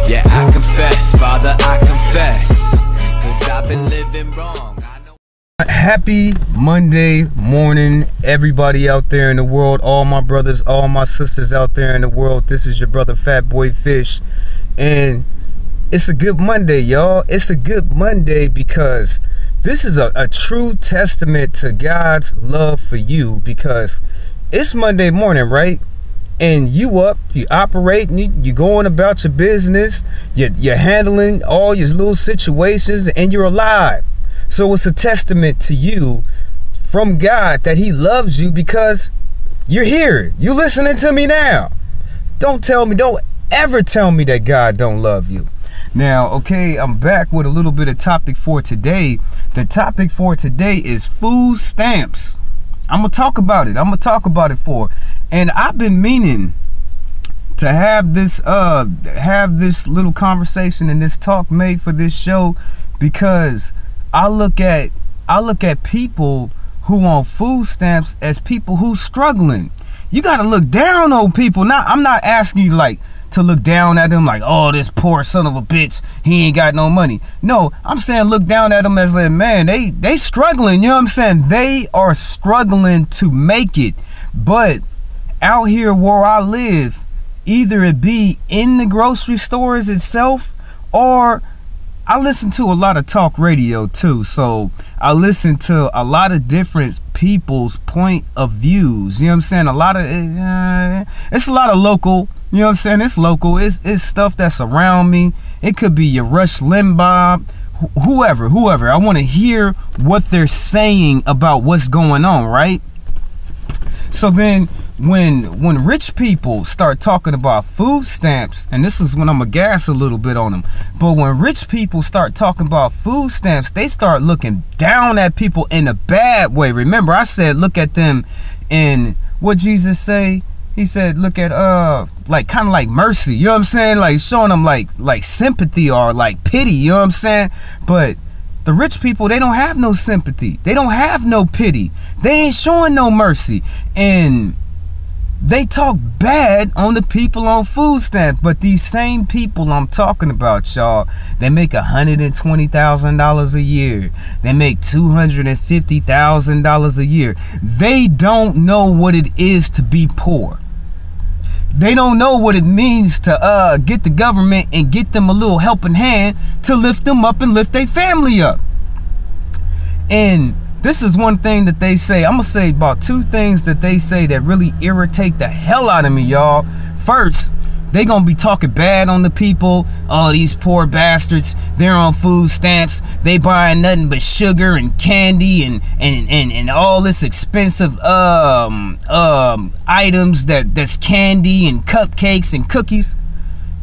Yeah, I confess, Father, I confess, 'cause I've been living wrong. Happy Monday morning, everybody out there in the world, all my brothers, all my sisters out there in the world. This is your brother Fat Boy Fish, and it's a good Monday, y'all. It's a good Monday because this is a true testament to God's love for you, because it's Monday morning, right? And you up, you operating, you going about your business, you're handling all your little situations, and you're alive. So it's a testament to you from God that he loves you because you're here. You listening to me now. Don't ever tell me that God don't love you. Now, okay, I'm back with a little bit of topic for today. The topic for today is food stamps. I'm going to talk about it. And I've been meaning to have this little conversation and this talk made for this show, because I look at people who on food stamps as people who's struggling. You got to look down on people. Now, I'm not asking you like to look down at them like, oh, this poor son of a bitch, he ain't got no money. No, I'm saying look down at them as like, man, they struggling. You know what I'm saying? They are struggling to make it. But out here where I live, either it be in the grocery stores itself, or I listen to a lot of talk radio too, so I listen to a lot of different people's point of views. You know what I'm saying? It's a lot of local. You know what I'm saying? It's local. It's stuff that's around me. It could be your Rush Limbaugh, whoever. I want to hear what they're saying about what's going on, right? So then, when rich people start talking about food stamps, and this is when I'm gonna gas a little bit on them, but when rich people start talking about food stamps, they start looking down at people in a bad way. Remember, I said look at them in what Jesus say. He said look at like kind of like mercy. You know what I'm saying? Like showing them like sympathy or like pity. You know what I'm saying? But the rich people, they don't have no sympathy. They don't have no pity. They ain't showing no mercy. And they talk bad on the people on food stamps. But these same people I'm talking about, y'all, they make $120,000 a year. They make $250,000 a year. They don't know what it is to be poor. They don't know what it means to get the government and get them a little helping hand to lift them up and lift their family up. And this is one thing that they say. I'm going to say about two things that they say that really irritate the hell out of me, y'all. First, they going to be talking bad on the people. Oh, these poor bastards, they're on food stamps. They buying nothing but sugar and candy and all this expensive items that's candy and cupcakes and cookies.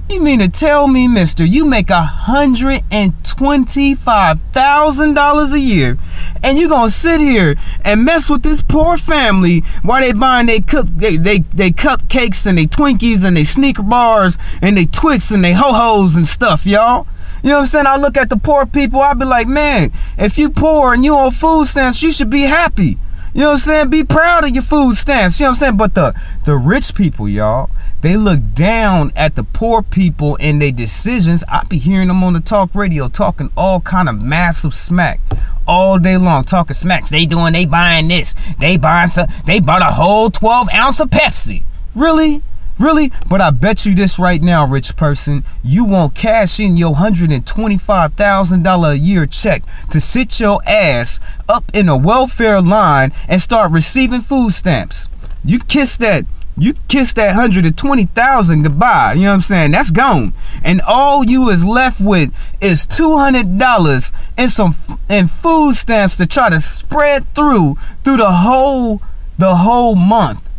You mean to tell me, mister, you make $125,000 a year and you gonna sit here and mess with this poor family while they buying they cupcakes and they Twinkies and they sneaker bars and they Twix and they ho-hos and stuff, y'all? You know what I'm saying? I look at the poor people, I be like, man, if you poor and you on food stamps, you should be happy. You know what I'm saying? Be proud of your food stamps. You know what I'm saying? But the rich people, y'all, they look down at the poor people and their decisions. I be hearing them on the talk radio talking all kind of massive smack all day long, talking smacks. They buying this. They bought a whole 12 ounce of Pepsi. Really? But I bet you this right now, rich person, you won't cash in your $125,000 a year check to sit your ass up in a welfare line and start receiving food stamps. You kiss that $120,000 goodbye. You know what I'm saying? That's gone. And all you is left with is $200 and food stamps to try to spread through the whole month.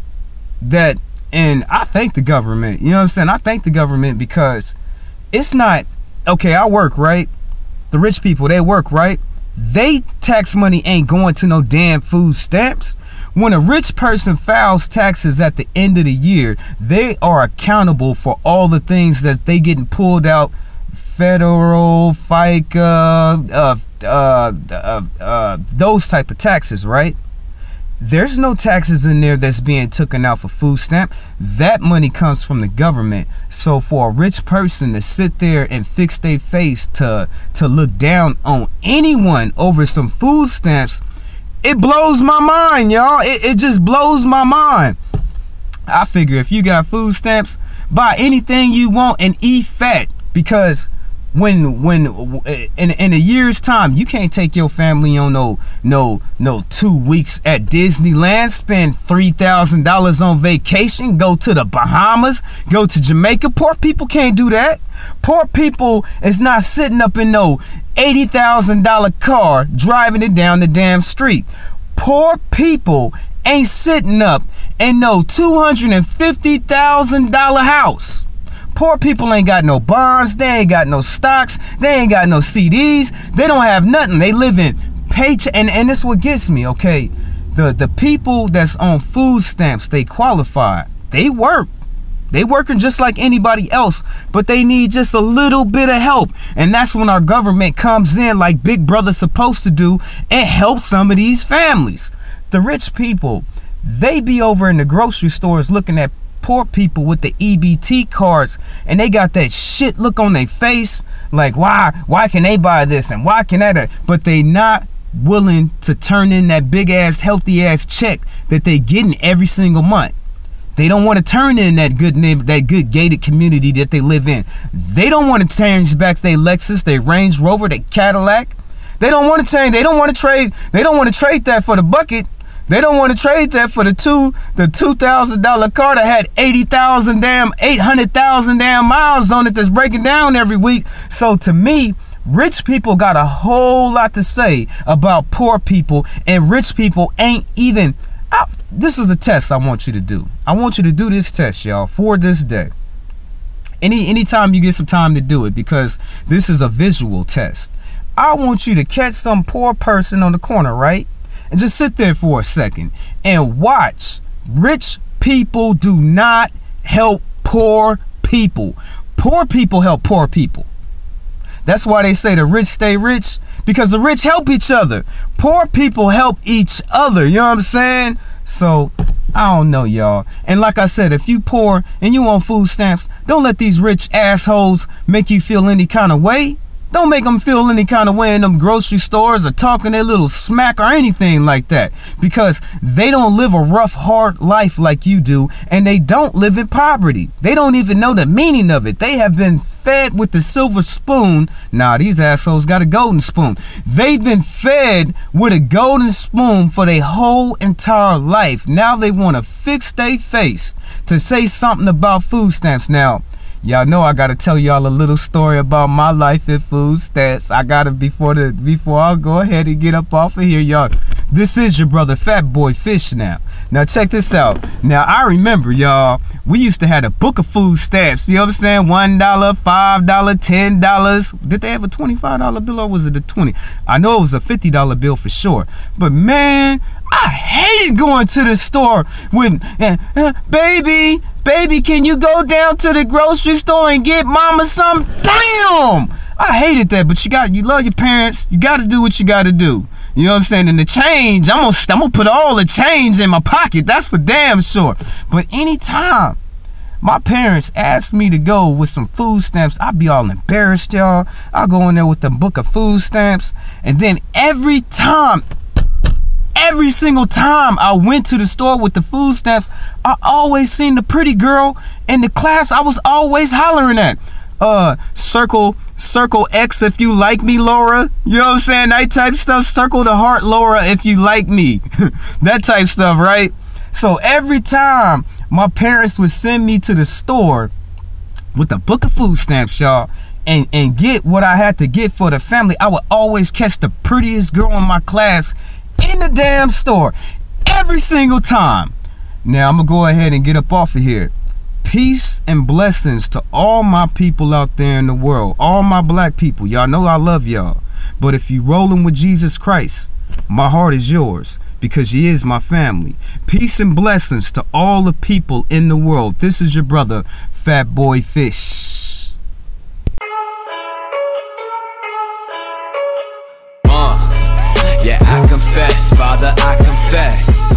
And I thank the government. You know what I'm saying? I thank the government because it's not, okay, I work, right? The rich people, they work, right? They tax money ain't going to no damn food stamps. When a rich person files taxes at the end of the year, they are accountable for all the things that they getting pulled out. Federal, FICA, those type of taxes, right? There's no taxes in there that's being taken out for food stamp. That money comes from the government. So for a rich person to sit there and fix their face to look down on anyone over some food stamps, it blows my mind, y'all. It just blows my mind. I figure if you got food stamps, buy anything you want and eat fat, because when in a year's time, you can't take your family on no 2 weeks at Disneyland, spend $3,000 on vacation, go to the Bahamas, go to Jamaica. Poor people can't do that. Poor people is not sitting up in no $80,000 car driving it down the damn street. Poor people ain't sitting up in no $250,000 house. Poor people ain't got no bonds, they ain't got no stocks, they ain't got no CDs, they don't have nothing. They live in paycheck, and this what gets me, okay? The people that's on food stamps, they qualify. They work. They working just like anybody else, but they need just a little bit of help. And that's when our government comes in like Big Brother's supposed to do and help some of these families. The rich people, they be over in the grocery stores looking at poor people with the EBT cards, and they got that shit look on their face like, why can they buy this and why can that? But they not willing to turn in that big ass healthy ass check that they getting every single month. They don't want to turn in that good gated community that they live in. They don't want to change back their Lexus, their Range Rover, their Cadillac. They don't want to change. They don't want to trade. They don't want to trade that for the bucket. They don't want to trade that for the $2,000 car that had 800,000 damn miles on it that's breaking down every week. So to me, rich people got a whole lot to say about poor people, and rich people ain't even. This is a test I want you to do. I want you to do this test, y'all, for this day. Anytime you get some time to do it, because this is a visual test. I want you to catch some poor person on the corner, right? And just sit there for a second and watch. Rich people do not help poor people. Poor people help poor people. That's why they say the rich stay rich, because the rich help each other. Poor people help each other. You know what I'm saying? So, I don't know, y'all. And like I said, if you poor and you want food stamps, don't let these rich assholes make you feel any kind of way. Don't make them feel any kind of way in them grocery stores or talking their little smack or anything like that, because they don't live a rough, hard life like you do, and they don't live in poverty. They don't even know the meaning of it. They have been fed with the silver spoon. Nah, these assholes got a golden spoon. They've been fed with a golden spoon for their whole entire life. Now they want to fix their face to say something about food stamps. Now, y'all know I gotta tell y'all a little story about my life at food stamps. I gotta before I go ahead and get up off of here, y'all. This is your brother Fat Boy Fish now. Now check this out. Now I remember, y'all, we used to have a book of food stamps. You know what I'm saying? $1, $5, $10. Did they have a $25 bill, or was it a $20? I know it was a $50 bill for sure. But man, I hated going to the store with baby, can you go down to the grocery store and get mama some? Damn! I hated that, but you love your parents. You got to do what you got to do. You know what I'm saying? And the change, I'm gonna put all the change in my pocket. That's for damn sure. But anytime my parents asked me to go with some food stamps, I'd be all embarrassed, y'all. I'll go in there with the book of food stamps, and then every single time I went to the store with the food stamps, I always seen the pretty girl in the class I was always hollering at. Circle X if you like me, Laura. You know what I'm saying? That type stuff. Circle the heart, Laura, if you like me. That type stuff, right? So every time my parents would send me to the store with a book of food stamps, y'all, and get what I had to get for the family, I would always catch the prettiest girl in my class in the damn store every single time. Now I'm gonna go ahead and get up off of here. Peace and blessings to all my people out there in the world, all my black people. Y'all know I love y'all, but if you rolling with Jesus Christ, my heart is yours, because he is my family. Peace and blessings to all the people in the world. This is your brother Fat Boy Fish. Yeah, I confess, Father, I confess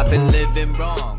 I've been living wrong.